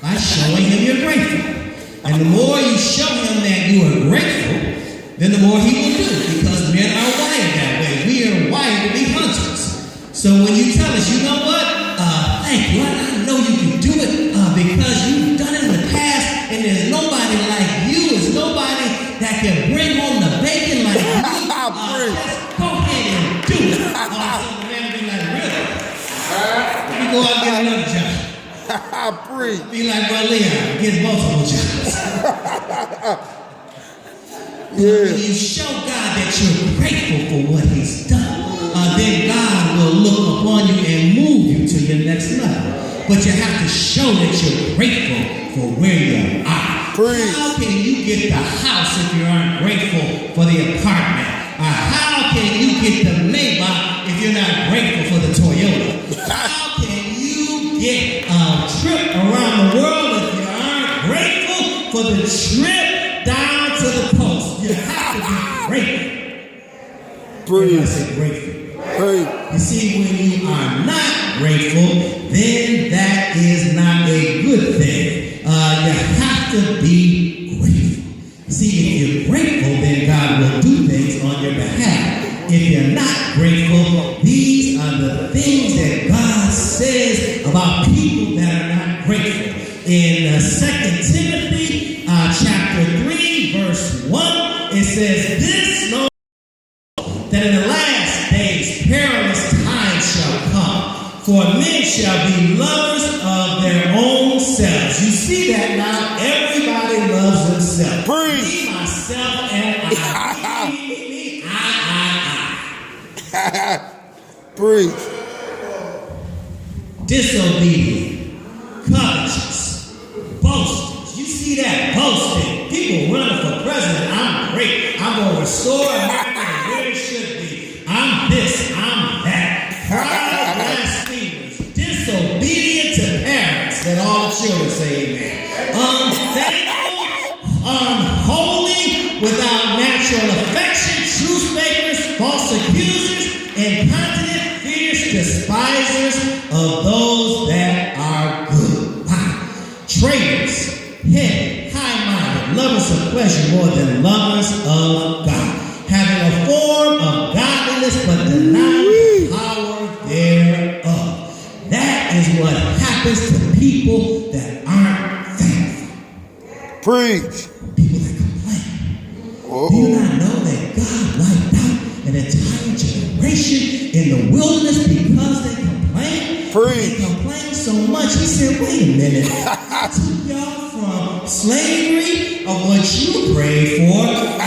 by showing him you're grateful. And the more you show him that you are grateful, then the more he will do, because men are wired that way. We are wired to be hunters. So when you tell us, you know what? Thank you. I know you can do it because you've done it in the past, and there's nobody like you. There's nobody that can bring home the bacon like you. Just go ahead and do it. So the man will be like, really? Let me go out and get another job. Be like, well, Leon, get multiple jobs. When you show God that you're grateful for what he's done, then God will look upon you and move you to your next level. But you have to show that you're grateful for where you are. How can you get the house if you aren't grateful for the apartment? How can you get the Maybach if you're not grateful for the Toyota? How can you get a trip around the world if you aren't grateful for the trip down to the coast? You have to be grateful. I say grateful. You see, when you are not grateful, then that is not a good thing. You have to be grateful. See, if you're grateful, then God will do things on your behalf. If you're not grateful, these are the things that God says about people that are not grateful. In 2 Timothy chapter 3, verse 1, it says, this know that in the last days perilous times shall come, for men shall be lovers of their own selves. You see that now? Everybody loves themselves. Me, myself, and I. Me, I. Preach. Disobedient, covetous, boasters. You see that? Boasting. People running for president. I'm great. I'm going to restore America to where it should be. I'm this. I'm that. Proud blasphemers. Disobedient to parents. Let all the children say amen. Unthankful, unholy, without natural affection, truth makers, false accusers, incontinent, fierce, despisers of those that are good. Wow. Traitors, heady, high-minded, lovers of pleasure more than lovers of God, having a form of godliness but denying the power thereof. That is what happens to people that aren't thankful. Preach. People that complain. Do you not know that God wiped out an entire generation in the wilderness because they complained? Preach. They complained so much, he said, wait a minute. I took y'all from slavery of what you prayed for, and I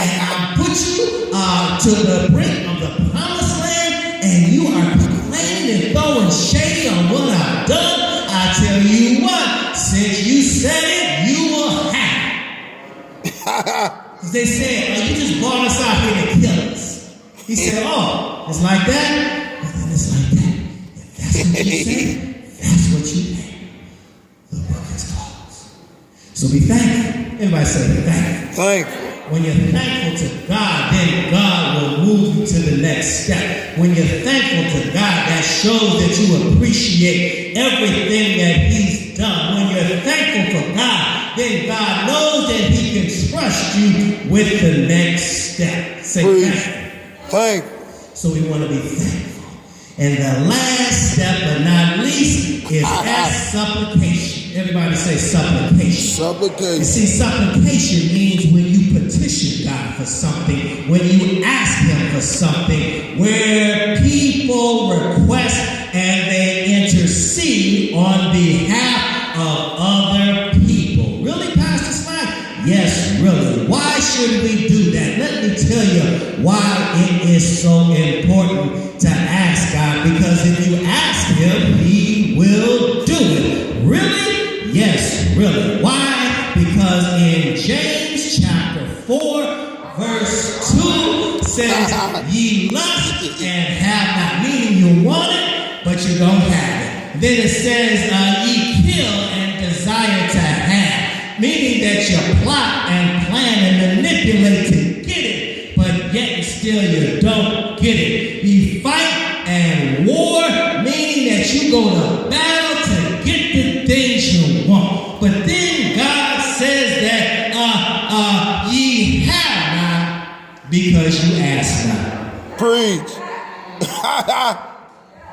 put you to the brink of the promised land, and you are complaining and throwing shade on what I've done. I tell you what, since you said it, you will have it. They said, oh, you just brought us out here to kill us. He said, oh, it's like that? Well, then it's like that. If that's what you said, that's what you pay. The work is closed. So be thankful. Everybody say thankful. Thankful. When you're thankful to God, then God will move you to the next step. When you're thankful to God, that shows that you appreciate everything that he's done. When you're thankful for God, then God knows that he can trust you with the next step. Say thankful. Thankful. So we want to be thankful. And the last step, but not least, is supplication. Everybody say supplication. Supplication. You see, supplication means when you petition God for something, when you ask him for something, where people request and they intercede on behalf of other people. Really, Pastor Slack? Yes, really. Why should we do that? Let me tell you why it is so important to ask God. Because if you ask him, he will do it. Really? Yes, really. Why? Because in James chapter 4, verse 2 says, ye lust and have not, meaning you want it, but you don't have it. Then it says, ye kill and desire to have, meaning that you plot and plan and manipulate to get it, but yet still you don't get it. Ye fight and war, meaning that you go to battle to get the things you want. But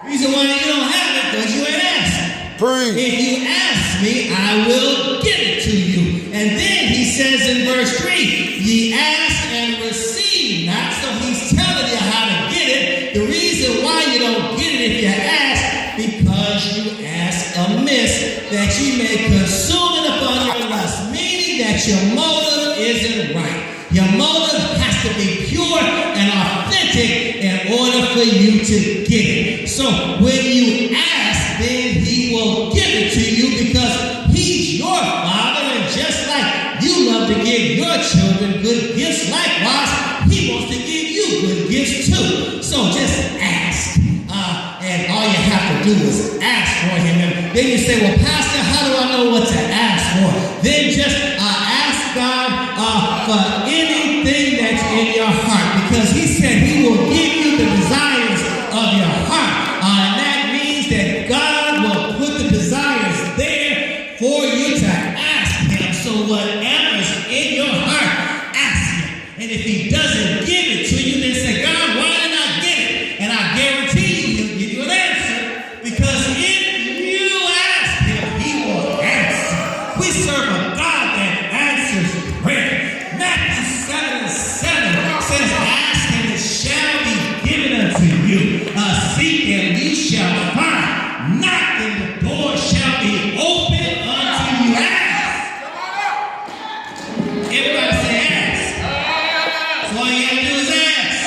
Reason why you don't have it, because you ain't asked. Preach. If you ask me, I will give it to you. And then he says in verse 3, ye ask and receive not. So he's telling you how to get it. The reason why you don't get it if you ask, because you ask amiss, that you may consume it upon your lust. Meaning that your motive isn't right. Your motive has to be pure and authentic in order for you to get it. So when you ask, then he will give it to you because he's your father. And just like you love to give your children good gifts, likewise, he wants to give you good gifts too. So just ask. And all you have to do is ask for him. And then you say, well, Pastor, how do I know what to ask for? Then just ask God for anything that's in your heart, because he said he will give you the desires of your heart. And that means that God will put the desires there for you to ask him. So whatever's in your heart, ask him. And if he doesn't give it to you, then say, God, why did I get it? And I guarantee you, he'll give you an answer. Because if you ask him, he will answer. We serve a God that answers prayer. Matthew 7:7 says, ask and it shall be given unto you. Seek and ye shall find. Knock and the door shall be opened unto you. Ask. Everybody say ask. So all you have to do is ask.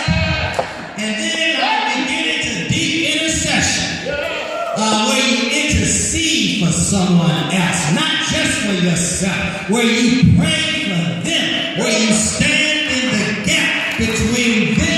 And then we get into deep intercession, where you intercede for someone else, not just for yourself, where you pray for them, where you stand in the gap between them